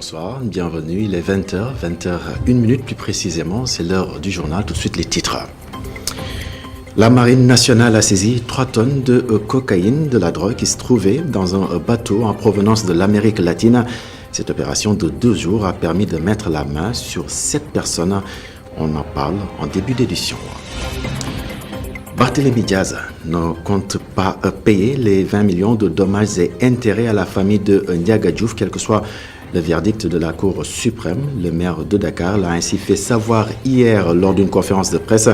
bonsoir, bienvenue. Il est 20h, 20h01 plus précisément, c'est l'heure du journal. Tout de suite les titres. La Marine nationale a saisi 3 tonnes de cocaïne, de la drogue qui se trouvait dans un bateau en provenance de l'Amérique latine. Cette opération de 2 jours a permis de mettre la main sur 7 personnes. On en parle en début d'édition. Barthélémy Diaz ne compte pas payer les 20 millions de dommages et intérêts à la famille de Ndiaga Diouf, quel que soit le verdict de la Cour suprême. Le maire de Dakar l'a ainsi fait savoir hier lors d'une conférence de presse.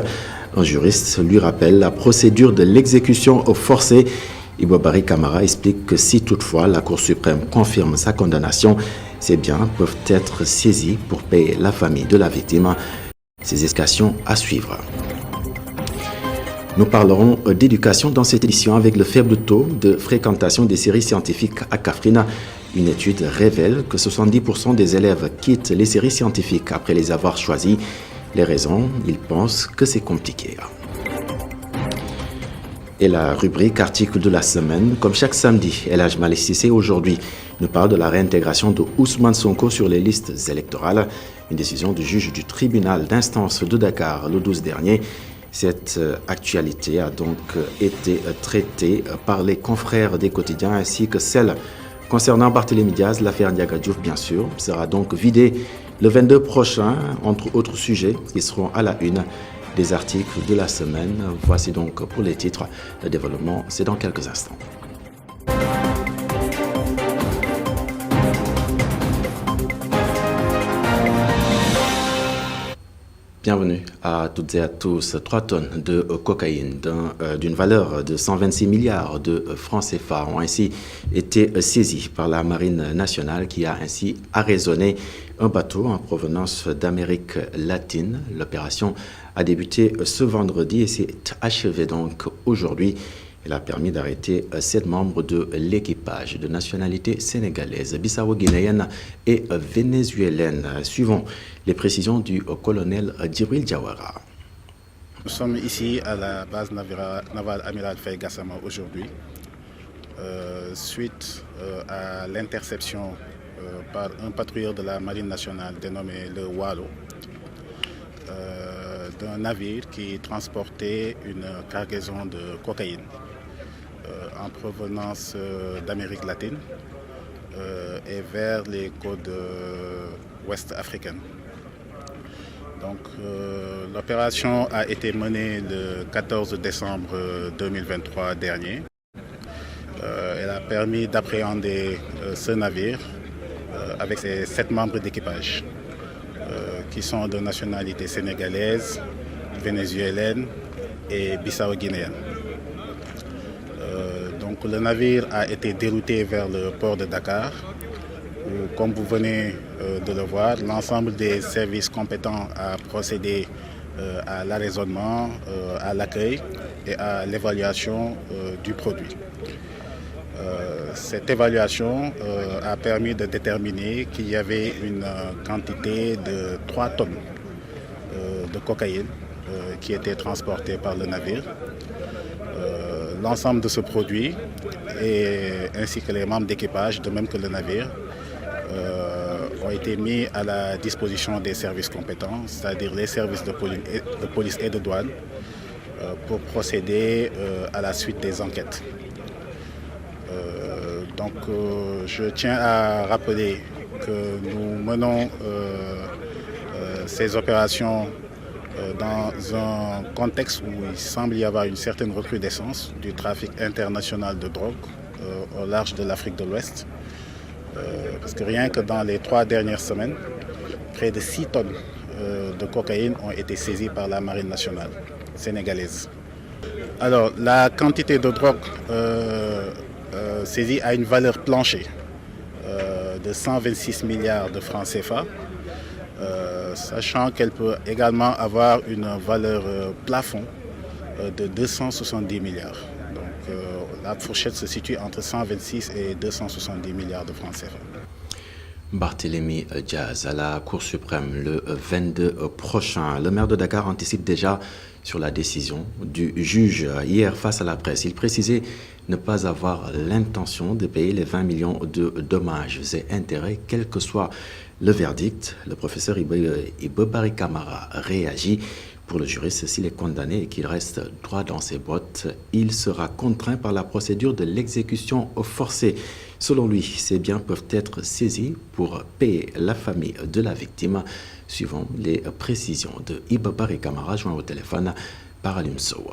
Un juriste lui rappelle la procédure de l'exécution forcée. Ibobari Kamara explique que si toutefois la Cour suprême confirme sa condamnation, ces biens peuvent être saisis pour payer la famille de la victime. Ces explications à suivre. Nous parlerons d'éducation dans cette édition avec le faible taux de fréquentation des séries scientifiques à Kaffrine. Une étude révèle que 70% des élèves quittent les séries scientifiques après les avoir choisies. Les raisons, ils pensent que c'est compliqué. Et la rubrique article de la semaine, comme chaque samedi, El Hadj Malick Cissé aujourd'hui nous parle de la réintégration de Ousmane Sonko sur les listes électorales. Une décision du juge du tribunal d'instance de Dakar le 12 dernier. Cette actualité a donc été traitée par les confrères des quotidiens ainsi que celle concernant Barthélémy Diaz. L'affaire Ndiaga Diouf, bien sûr, sera donc vidée le 22 prochain, entre autres sujets qui seront à la une des articles de la semaine. Voici donc pour les titres. Le développement, c'est dans quelques instants. Bienvenue à toutes et à tous. 3 tonnes de cocaïne d'une valeur de 126 milliards de francs CFA ont ainsi été saisies par la Marine nationale qui a ainsi arraisonné un bateau en provenance d'Amérique latine. L'opération a débuté ce vendredi et s'est achevée donc aujourd'hui. Elle a permis d'arrêter 7 membres de l'équipage de nationalité sénégalaise, bissau-guinéenne et vénézuélienne. Suivons les précisions du colonel Djibril Diawara. Nous sommes ici à la base navale Amiral Faye Gassama aujourd'hui, suite à l'interception par un patrouilleur de la Marine nationale dénommé le Walo, d'un navire qui transportait une cargaison de cocaïne en provenance d'Amérique latine et vers les côtes ouest africaines. Donc l'opération a été menée le 14 décembre 2023 dernier. Elle a permis d'appréhender ce navire avec ses 7 membres d'équipage qui sont de nationalité sénégalaise, vénézuélienne et bissau-guinéenne. Donc le navire a été dérouté vers le port de Dakar où, comme vous venez de le voir, l'ensemble des services compétents a procédé à l'arraisonnement, à l'accueil et à l'évaluation du produit. Cette évaluation a permis de déterminer qu'il y avait une quantité de 3 tonnes de cocaïne qui était transportée par le navire. L'ensemble de ce produit ainsi que les membres d'équipage, de même que le navire, ont été mis à la disposition des services compétents, c'est-à-dire les services de police et de douane, pour procéder à la suite des enquêtes. Donc je tiens à rappeler que nous menons ces opérations dans un contexte où il semble y avoir une certaine recrudescence du trafic international de drogue au large de l'Afrique de l'Ouest. Parce que rien que dans les 3 dernières semaines, près de 6 tonnes de cocaïne ont été saisies par la Marine nationale sénégalaise. Alors la quantité de drogue saisie a une valeur plancher de 126 milliards de francs CFA, sachant qu'elle peut également avoir une valeur plafond de 270 milliards. Donc la fourchette se situe entre 126 et 270 milliards de francs CFA. Barthélémy Diaz à la Cour suprême le 22 prochain. Le maire de Dakar anticipe déjà sur la décision du juge hier face à la presse. Il précisait ne pas avoir l'intention de payer les 20 millions de dommages et intérêts, quel que soit le verdict. Le professeur Ibobari Kamara réagit. Pour le juriste, s'il est condamné et qu'il reste droit dans ses bottes, il sera contraint par la procédure de l'exécution forcée. Selon lui, ces biens peuvent être saisis pour payer la famille de la victime, suivant les précisions de Ibobari Kamara, joint au téléphone par Alioune Sow.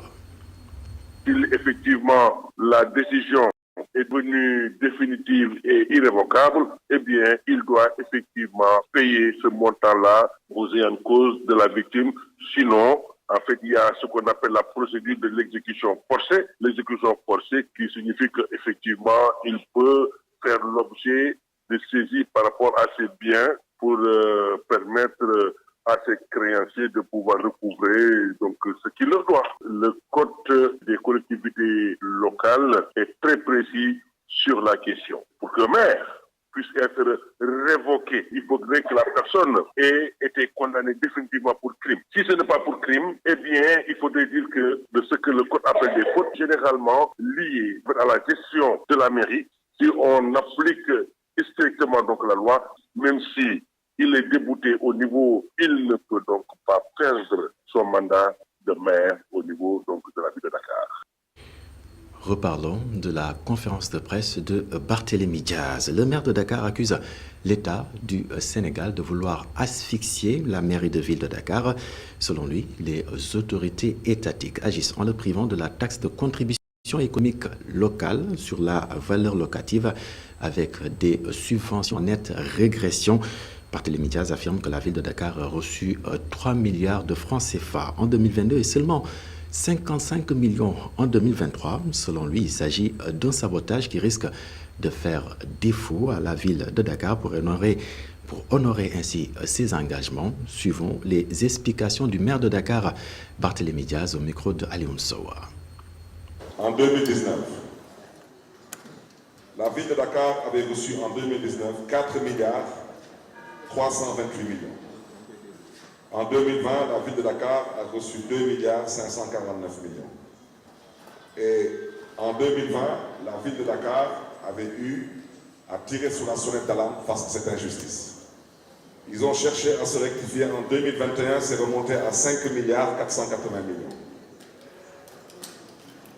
Effectivement, la décision est devenue définitive et irrévocable, eh bien, il doit effectivement payer ce montant-là aux ayants cause de la victime. Sinon, en fait, il y a ce qu'on appelle la procédure de l'exécution forcée. L'exécution forcée qui signifie qu'effectivement, il peut faire l'objet de saisie par rapport à ses biens pour permettre à ces créanciers de pouvoir recouvrer donc ce qu'ils leur doivent. Le code des collectivités locales est très précis sur la question. Pour que le maire puisse être révoqué, il faudrait que la personne ait été condamnée définitivement pour crime. Si ce n'est pas pour crime, eh bien, il faudrait dire que de ce que le code appelle des fautes généralement liées à la gestion de la mairie, si on applique strictement donc la loi, même si il est débouté au niveau, il ne peut donc pas perdre son mandat de maire au niveau donc de la ville de Dakar. Reparlons de la conférence de presse de Barthélémy Diaz. Le maire de Dakar accuse l'État du Sénégal de vouloir asphyxier la mairie de ville de Dakar. Selon lui, les autorités étatiques agissent en le privant de la taxe de contribution économique locale sur la valeur locative avec des subventions en nette régression. Barthélémy Diaz affirme que la ville de Dakar a reçu 3 milliards de francs CFA en 2022 et seulement 55 millions en 2023. Selon lui, il s'agit d'un sabotage qui risque de faire défaut à la ville de Dakar pour honorer ainsi ses engagements. Suivons les explications du maire de Dakar, Barthélémy Diaz, au micro de Alioune Sow. En 2019, la ville de Dakar avait reçu en 2019 4 milliards 328 millions. En 2020, la ville de Dakar a reçu 2 milliards 549 millions. Et en 2020, la ville de Dakar avait eu à tirer sur la sonnette d'alarme face à cette injustice. Ils ont cherché à se rectifier. En 2021, c'est remonté à 5 milliards 480 millions.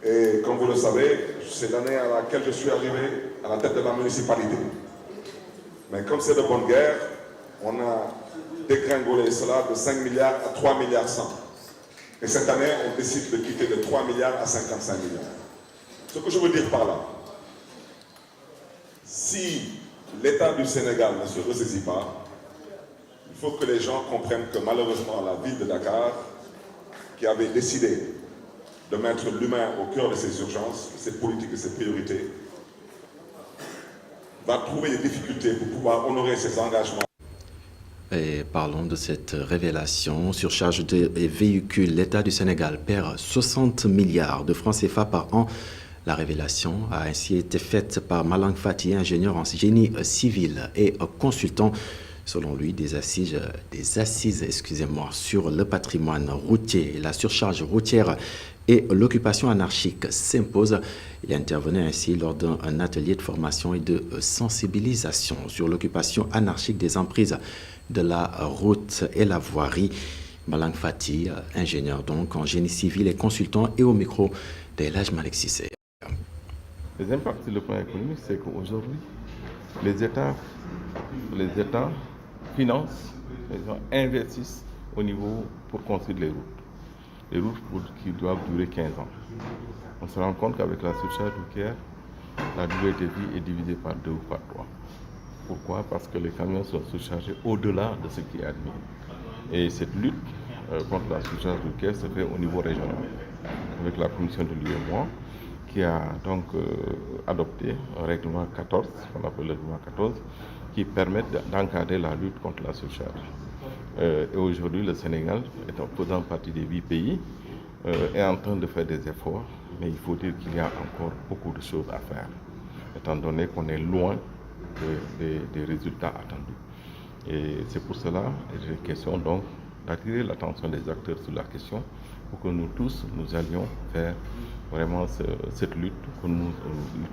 Et comme vous le savez, c'est l'année à laquelle je suis arrivé à la tête de la municipalité. Mais comme c'est de bonne guerre, on a dégringolé cela de 5 milliards à 3 milliards 100. Et cette année, on décide de quitter de 3 milliards à 55 millions. Ce que je veux dire par là, si l'État du Sénégal ne se ressaisit pas, il faut que les gens comprennent que malheureusement la ville de Dakar, qui avait décidé de mettre l'humain au cœur de ses urgences, de ses politiques, de ses priorités, va trouver des difficultés pour pouvoir honorer ses engagements. Et parlons de cette révélation. Surcharge de véhicules, l'État du Sénégal perd 60 milliards de francs CFA par an. La révélation a ainsi été faite par Malang Fati, ingénieur en génie civil et consultant. Selon lui, des assises sur le patrimoine routier, la surcharge routière et l'occupation anarchique s'imposent. Il intervenait ainsi lors d'un atelier de formation et de sensibilisation sur l'occupation anarchique des emprises de la route et la voirie. Malang Fati, ingénieur donc en génie civil et consultant, et au micro d'Elhaj Malick Cissé. Les impacts sur le plan économique, c'est qu'aujourd'hui, les États financent, les gens investissent au niveau pour construire les routes qui doivent durer 15 ans. On se rend compte qu'avec la surcharge routière, la durée de vie est divisée par 2 ou par 3. Pourquoi? Parce que les camions sont surchargés au-delà de ce qui est admis. Et cette lutte contre la surcharge routière se fait au niveau régional, avec la commission de l'UEMOA, qui a donc adopté un règlement 14, qu'on appelle le règlement 14, qui permet d'encadrer la lutte contre la surcharge. Et aujourd'hui, le Sénégal, faisant partie des 8 pays, est en train de faire des efforts, mais il faut dire qu'il y a encore beaucoup de choses à faire, étant donné qu'on est loin des résultats attendus. Et c'est pour cela qu'il est question donc d'attirer l'attention des acteurs sur la question pour que nous tous, nous allions faire vraiment cette lutte, que nous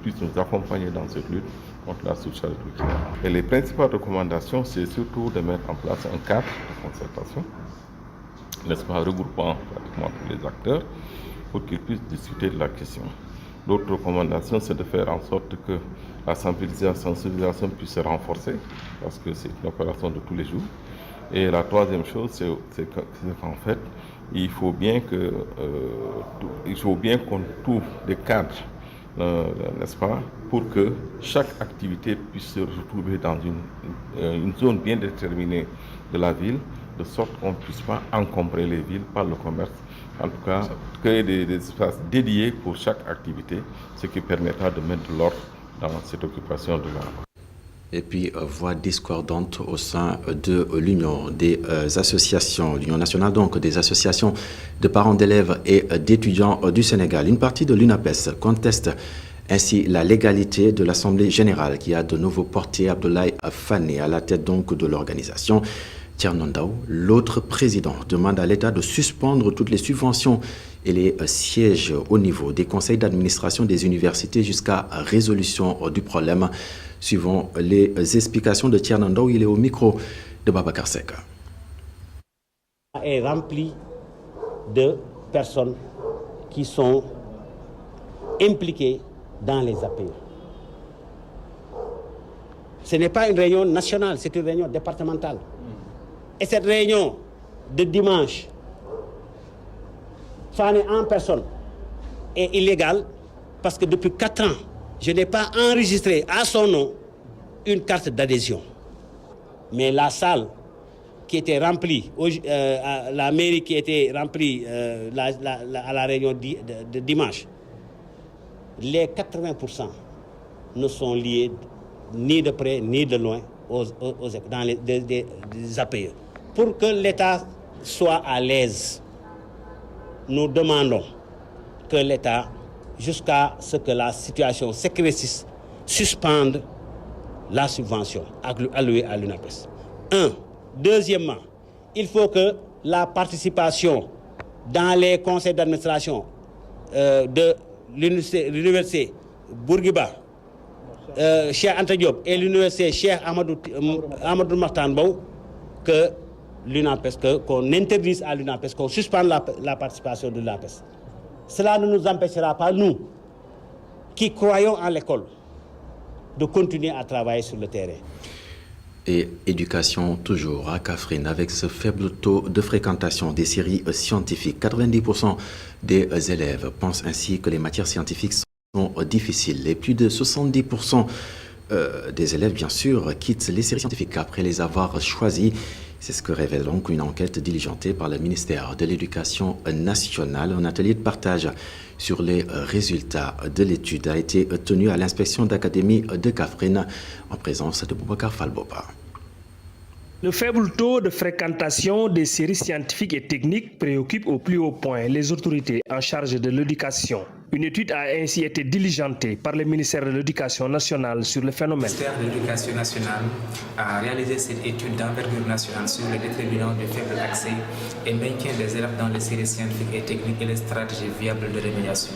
puissions nous accompagner dans cette lutte contre la surcharge routière. Et les principales recommandations, c'est surtout de mettre en place un cadre de concertation, n'est-ce pas, regroupant pratiquement tous les acteurs pour qu'ils puissent discuter de la question. L'autre recommandation, c'est de faire en sorte que la sensibilisation puisse se renforcer, parce que c'est une opération de tous les jours. Et la troisième chose, c'est qu'en fait, il faut bien qu'on trouve des cadres, n'est-ce pas, pour que chaque activité puisse se retrouver dans une zone bien déterminée de la ville, de sorte qu'on ne puisse pas encombrer les villes par le commerce. En tout cas, créer des espaces dédiés pour chaque activité, ce qui permettra de mettre de l'ordre dans cette occupation de l'ordre. Et puis, voix discordante au sein de l'Union des associations, l'Union nationale donc des associations de parents d'élèves et d'étudiants du Sénégal. Une partie de l'UNAPES conteste ainsi la légalité de l'Assemblée générale qui a de nouveau porté Abdoulaye Fane à la tête donc de l'organisation. Thierno Ndaw, l'autre président, demande à l'État de suspendre toutes les subventions et les sièges au niveau des conseils d'administration des universités jusqu'à résolution du problème. Suivant les explications de Thierno Ndaw, il est au micro de Babacar Seck. Est rempli de personnes qui sont impliquées dans les APE. Ce n'est pas une réunion nationale, c'est une réunion départementale. Et cette réunion de dimanche, Fane en personne, est illégale parce que depuis 4 ans, je n'ai pas enregistré à son nom une carte d'adhésion. Mais la salle qui était remplie, la mairie qui était remplie à la réunion de dimanche, les 80% ne sont liés ni de près ni de loin dans les APE. Pour que l'État soit à l'aise, nous demandons que l'État, jusqu'à ce que la situation s'éclaircisse, suspende la subvention allouée à l'UNAPES. Deuxièmement, il faut que la participation dans les conseils d'administration de l'université Bourguiba, Cheikh Anta Diop et l'université Cheikh Amadou Mahtar Mbow, que l'UNAPES, qu'on interdise à l'UNAPES, qu'on suspende la participation de l'UNAPES. Cela ne nous empêchera pas, nous, qui croyons en l'école, de continuer à travailler sur le terrain. Et éducation toujours à Kaffrine, avec ce faible taux de fréquentation des séries scientifiques. 90% des élèves pensent ainsi que les matières scientifiques sont difficiles. Et plus de 70% des élèves, bien sûr, quittent les séries scientifiques après les avoir choisies. C'est ce que révèle donc une enquête diligentée par le ministère de l'Éducation nationale. Un atelier de partage sur les résultats de l'étude a été tenu à l'inspection d'académie de Kaffrine en présence de Boubacar Falbopa. Le faible taux de fréquentation des séries scientifiques et techniques préoccupe au plus haut point les autorités en charge de l'éducation. Une étude a ainsi été diligentée par le ministère de l'Éducation nationale sur le phénomène. Le ministère de l'Éducation nationale a réalisé cette étude d'envergure nationale sur les déterminants du faible accès et maintien des élèves dans les séries scientifiques et techniques et les stratégies viables de rémédiation.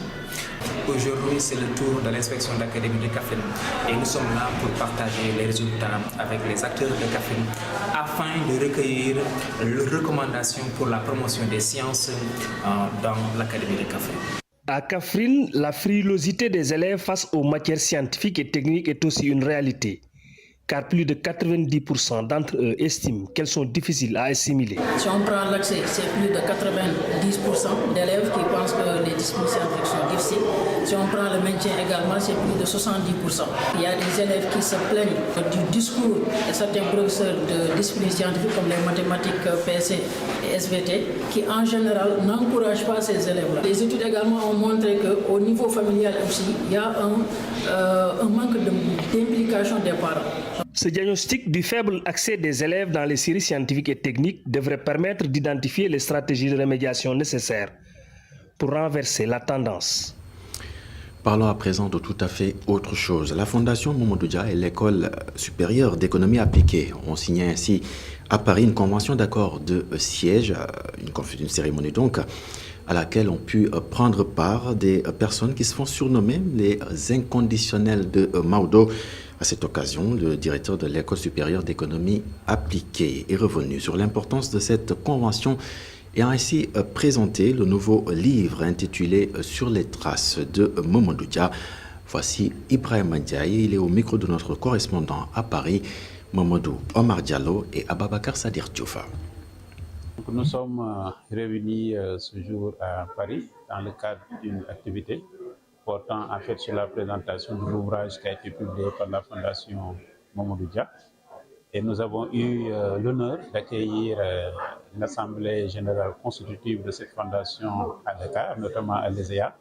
Aujourd'hui, c'est le tour de l'inspection d'académie de Kaffrine et nous sommes là pour partager les résultats avec les acteurs de Kaffrine afin de recueillir leurs recommandations pour la promotion des sciences dans l'académie de Kaffrine. À Kaffrine, la frilosité des élèves face aux matières scientifiques et techniques est aussi une réalité, car plus de 90% d'entre eux estiment qu'elles sont difficiles à assimiler. Si on prend l'accès, c'est plus de 90% d'élèves qui pensent que les disciplines scientifiques sont difficiles. Si on prend le maintien également, c'est plus de 70%. Il y a des élèves qui se plaignent du discours de certains professeurs de disciplines scientifiques comme les mathématiques, PC et SVT, qui en général n'encouragent pas ces élèves-là. Les études également ont montré qu'au niveau familial aussi, il y a un manque d'implication des parents. Ce diagnostic du faible accès des élèves dans les séries scientifiques et techniques devrait permettre d'identifier les stratégies de remédiation nécessaires pour renverser la tendance. Parlons à présent de tout à fait autre chose. La Fondation Mamadou Dia et l'École supérieure d'économie appliquée ont signé ainsi à Paris une convention d'accord de siège, une cérémonie donc, à laquelle ont pu prendre part des personnes qui se font surnommer les inconditionnels de Maodo. À cette occasion, le directeur de l'École supérieure d'économie appliquée est revenu sur l'importance de cette convention et a ainsi présenté le nouveau livre intitulé « Sur les traces de Mamadou Dia ». Voici Ibrahim Ndiaye, il est au micro de notre correspondant à Paris, Mamadou Omar Diallo et Ababakar Sadir Diouf. Nous sommes réunis ce jour à Paris dans le cadre d'une activité portant en fait sur la présentation de l'ouvrage qui a été publié par la Fondation Mamadou Dia. Et nous avons eu l'honneur d'accueillir l'Assemblée générale constitutive de cette fondation à Dakar, notamment à l'ESEA.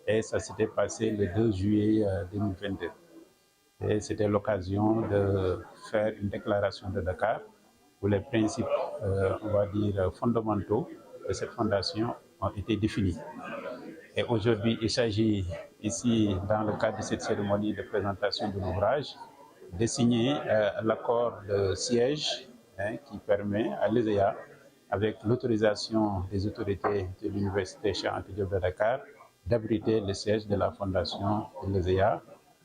Et ça s'était passé le 2 juillet 2022. Et c'était l'occasion de faire une déclaration de Dakar où les principes, on va dire, fondamentaux de cette fondation ont été définis. Et aujourd'hui, il s'agit ici, dans le cadre de cette cérémonie de présentation de l'ouvrage, de signer l'accord de siège qui permet à l'ESEA, avec l'autorisation des autorités de l'Université Cheikh Anta Diop de Dakar, d'abriter le siège de la fondation de l'ESEA,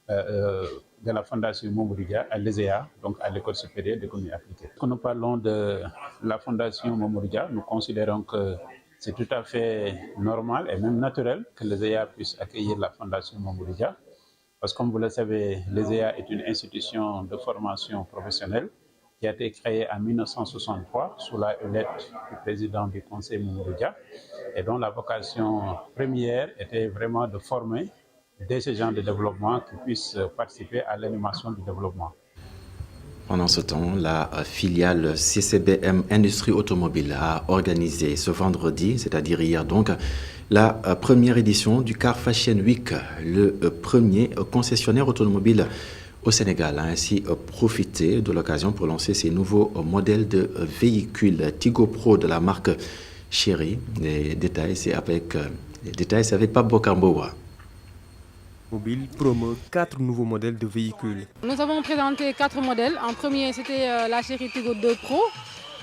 de la fondation Mamadou Dia à l'ESEA, donc à l'École supérieure d'économie appliquée. Quand nous parlons de la fondation Mamadou Dia, nous considérons que c'est tout à fait normal et même naturel que l'ESEA puisse accueillir la fondation Mamadou Dia. Parce que comme vous le savez, l'ESEA est une institution de formation professionnelle qui a été créée en 1963 sous la houlette du président du Conseil Mamadou Dia et dont la vocation première était vraiment de former des gens de développement qui puissent participer à l'animation du développement. Pendant ce temps, la filiale CCBM Industrie Automobile a organisé ce vendredi, c'est-à-dire hier donc, la première édition du Car Fashion Week. Le premier concessionnaire automobile au Sénégal a ainsi profité de l'occasion pour lancer ses nouveaux modèles de véhicules Tigo Pro de la marque Chery. Les détails, c'est avec Pape Bokambowa. Mobile promeut 4 nouveaux modèles de véhicules. Nous avons présenté 4 modèles. En premier, c'était la Chery Tigo 2 Pro.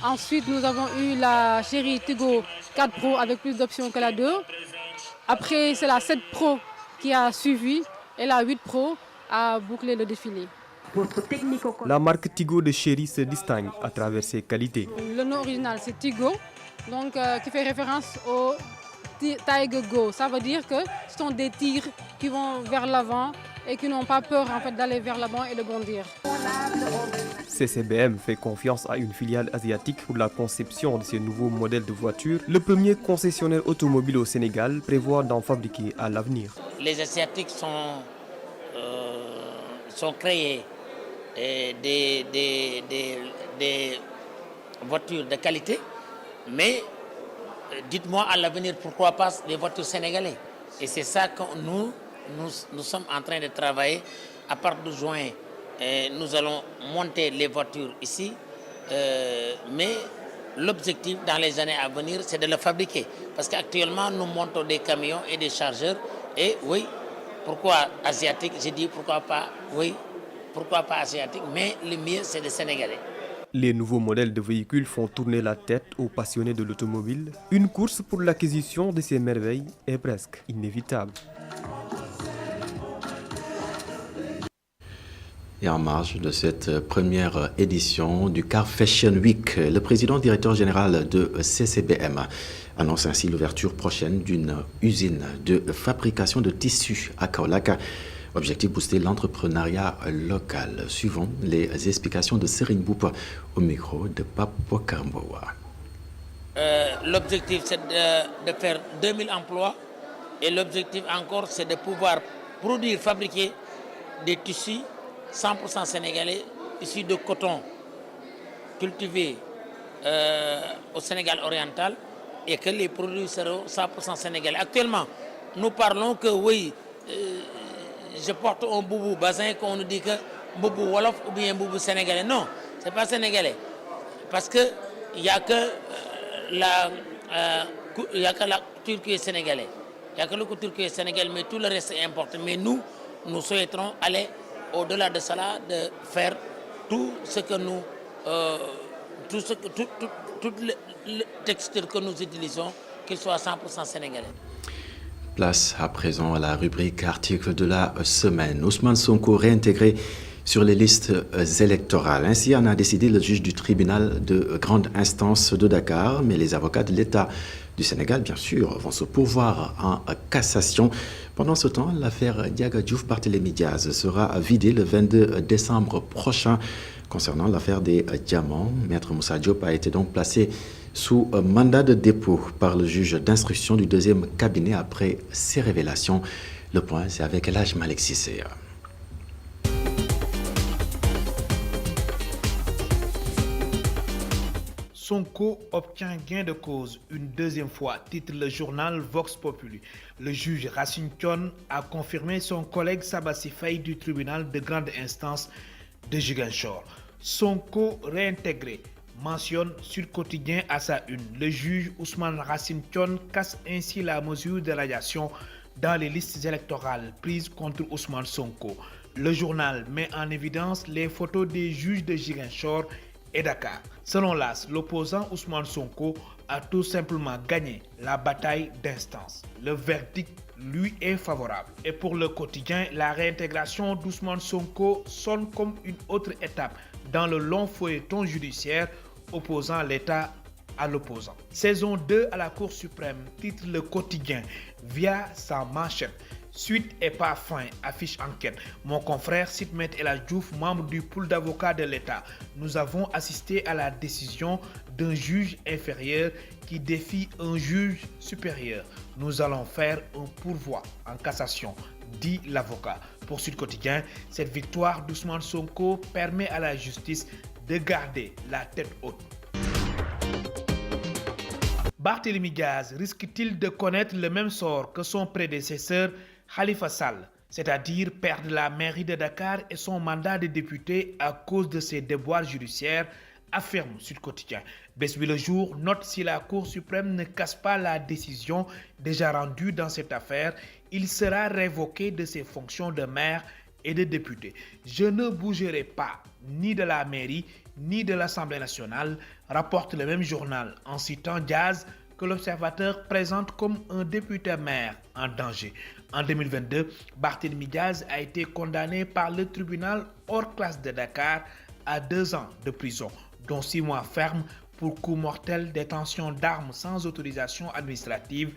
Ensuite, nous avons eu la Chery Tigo 4 Pro avec plus d'options que la 2. Après, c'est la 7 Pro qui a suivi et la 8 Pro a bouclé le défilé. La marque Tigo de Chery se distingue à travers ses qualités. Le nom original, c'est Tigo, donc, qui fait référence au Tiger Go. Ça veut dire que ce sont des tigres qui vont vers l'avant et qui n'ont pas peur en fait, d'aller vers l'avant et de bondir. CCBM fait confiance à une filiale asiatique pour la conception de ces nouveaux modèles de voitures. Le premier concessionnaire automobile au Sénégal prévoit d'en fabriquer à l'avenir. Les Asiatiques sont créés des voitures de qualité, mais dites-moi à l'avenir pourquoi pas des voitures sénégalaises. Et c'est ça que nous sommes en train de travailler. À partir de juin, nous allons monter les voitures ici, mais l'objectif dans les années à venir, c'est de le fabriquer. Parce qu'actuellement, nous montons des camions et des chargeurs. Et oui, pourquoi asiatique? J'ai dit pourquoi pas, oui, pourquoi pas asiatique, mais le mieux, c'est les Sénégalais. Les nouveaux modèles de véhicules font tourner la tête aux passionnés de l'automobile. Une course pour l'acquisition de ces merveilles est presque inévitable. Et en marge de cette première édition du Car Fashion Week, le président directeur général de CCBM annonce ainsi l'ouverture prochaine d'une usine de fabrication de tissus à Kaolack. Objectif booster l'entrepreneuriat local. Suivant les explications de Serigne Mboup au micro de Pape Bokambowa. L'objectif c'est de faire 2000 emplois et l'objectif encore c'est de pouvoir produire, fabriquer des tissus 100% sénégalais issus de coton cultivé au Sénégal oriental et que les produits seront 100% sénégalais. Actuellement, nous parlons que oui, je porte un boubou bazin qu'on nous dit que boubou wolof ou bien boubou sénégalais. Non, c'est pas sénégalais. Parce que il y a que la culture qui est sénégalaise. Il n'y a que le couture qui est sénégalais, mais tout le reste est importé. Mais nous souhaiterons aller au-delà de cela, de faire tout ce que nous, tout le textile que nous utilisons, qu'il soit 100% sénégalais. Place à présent à la rubrique article de la semaine. Ousmane Sonko réintégré sur les listes électorales. Ainsi en a décidé le juge du tribunal de grande instance de Dakar, mais les avocats de l'État du Sénégal, bien sûr, vont se pourvoir en cassation. Pendant ce temps, l'affaire Diaga Diouf-Barthélémy Diaz sera vidée le 22 décembre prochain. Concernant l'affaire des diamants, Maître Moussa Diop a été donc placé sous mandat de dépôt par le juge d'instruction du deuxième cabinet après ces révélations. Le point, c'est avec El Hadj Malick Cissé. Sonko obtient gain de cause une deuxième fois, titre le journal Vox Populi. Le juge Racine Thion a confirmé son collègue Sabassi Faye du tribunal de grande instance de Ziguinchor. Sonko réintégré, mentionne Sud Quotidien à sa une. Le juge Ousmane Racine Thion casse ainsi la mesure de radiation dans les listes électorales prises contre Ousmane Sonko. Le journal met en évidence les photos des juges de Ziguinchor et Dakar. Selon l'AS, l'opposant Ousmane Sonko a tout simplement gagné la bataille d'instance. Le verdict lui est favorable. Et pour le quotidien, la réintégration d'Ousmane Sonko sonne comme une autre étape dans le long feuilleton judiciaire opposant l'État à l'opposant. Saison 2 à la Cour suprême, titre le quotidien via sa manchette. Suite et pas fin, affiche enquête. Mon confrère cite Maître El Hadj Diouf, membre du pool d'avocats de l'État. Nous avons assisté à la décision d'un juge inférieur qui défie un juge supérieur. Nous allons faire un pourvoi en cassation, dit l'avocat. Pour Sud Quotidien, cette victoire d'Ousmane Sonko permet à la justice de garder la tête haute. Barthélémy Diaz risque-t-il de connaître le même sort que son prédécesseur Khalifa Sall, c'est-à-dire perdre la mairie de Dakar et son mandat de député à cause de ses déboires judiciaires, affirme Sud Quotidien. Bes Bi Le Jour note si la Cour suprême ne casse pas la décision déjà rendue dans cette affaire, il sera révoqué de ses fonctions de maire et de député. Je ne bougerai pas ni de la mairie ni de l'Assemblée nationale, rapporte le même journal en citant Diaz que l'Observateur présente comme un député maire en danger. En 2022, Barthélémy Diaz a été condamné par le tribunal hors classe de Dakar à 2 ans de prison, dont 6 mois fermes pour coups mortels, détention d'armes sans autorisation administrative,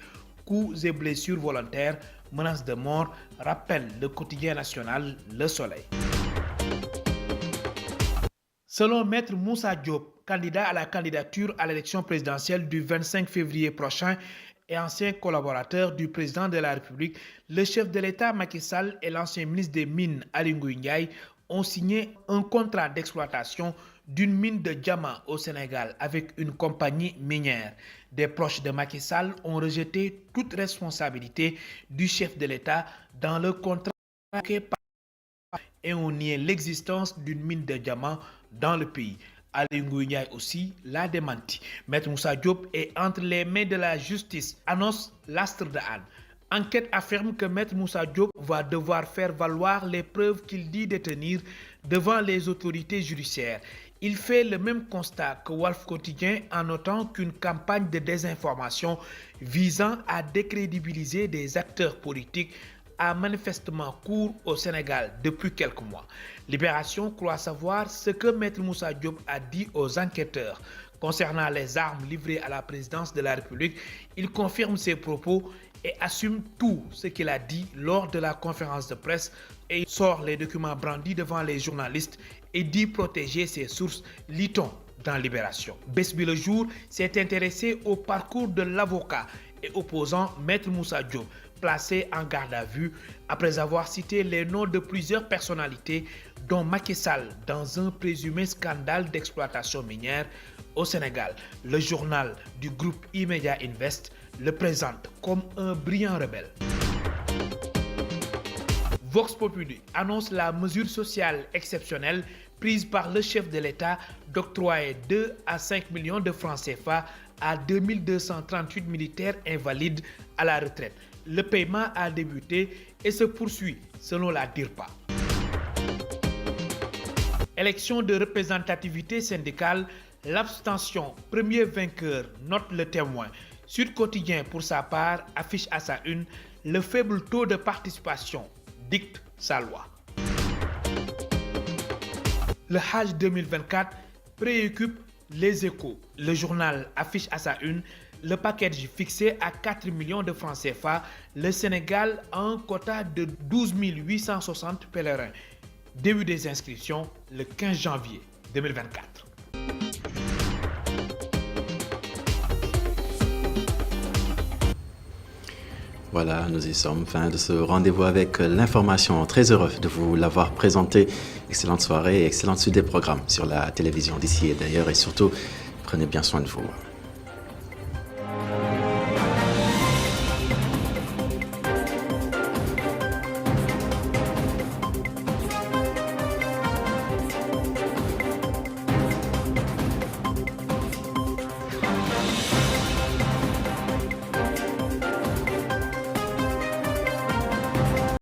coups et blessures volontaires, menaces de mort, rappelle le quotidien national Le Soleil. Selon Maître Moussa Diop, candidat à la candidature à l'élection présidentielle du 25 février prochain et ancien collaborateur du président de la République, le chef de l'État Macky Sall et l'ancien ministre des Mines Aly Ngouille Ndiaye ont signé un contrat d'exploitation d'une mine de diamants au Sénégal avec une compagnie minière. Des proches de Macky Sall ont rejeté toute responsabilité du chef de l'État dans le contrat et ont nié l'existence d'une mine de diamants dans le pays. Aly Ngouille Ndiaye aussi l'a démenti. Maître Moussa Diop est entre les mains de la justice, annonce l'Astre de Anne. Enquête affirme que Maître Moussa Diop va devoir faire valoir les preuves qu'il dit détenir devant les autorités judiciaires. Il fait le même constat que Walf Quotidien en notant qu'une campagne de désinformation visant à décrédibiliser des acteurs politiques a manifestement cours au Sénégal depuis quelques mois. Libération croit savoir ce que Maître Moussa Diop a dit aux enquêteurs. Concernant les armes livrées à la présidence de la République, il confirme ses propos et assume tout ce qu'il a dit lors de la conférence de presse et sort les documents brandis devant les journalistes et dit protéger ses sources, lit-on dans Libération. Bes Bi Le Jour s'est intéressé au parcours de l'avocat et opposant Maître Moussa Diop, placé en garde à vue après avoir cité les noms de plusieurs personnalités dont Macky Sall dans un présumé scandale d'exploitation minière au Sénégal. Le journal du groupe E-Media Invest le présente comme un brillant rebelle. Vox Populi annonce la mesure sociale exceptionnelle prise par le chef de l'État d'octroyer 2 à 5 millions de francs CFA à 2238 militaires invalides à la retraite. Le paiement a débuté et se poursuit selon la DIRPA. Élection de représentativité syndicale, l'abstention, premier vainqueur, note Le Témoin. Sud Quotidien, pour sa part, affiche à sa une le faible taux de participation, dicte sa loi. Le Hajj 2024 préoccupe Les Échos. Le journal affiche à sa une le package fixé à 4 millions de francs CFA. Le Sénégal a un quota de 12 860 pèlerins. Début des inscriptions le 15 janvier 2024. Voilà, nous y sommes. Fin de ce rendez-vous avec l'information. Très heureux de vous l'avoir présenté. Excellente soirée et excellente suite des programmes sur la télévision d'ici et d'ailleurs. Et surtout, prenez bien soin de vous.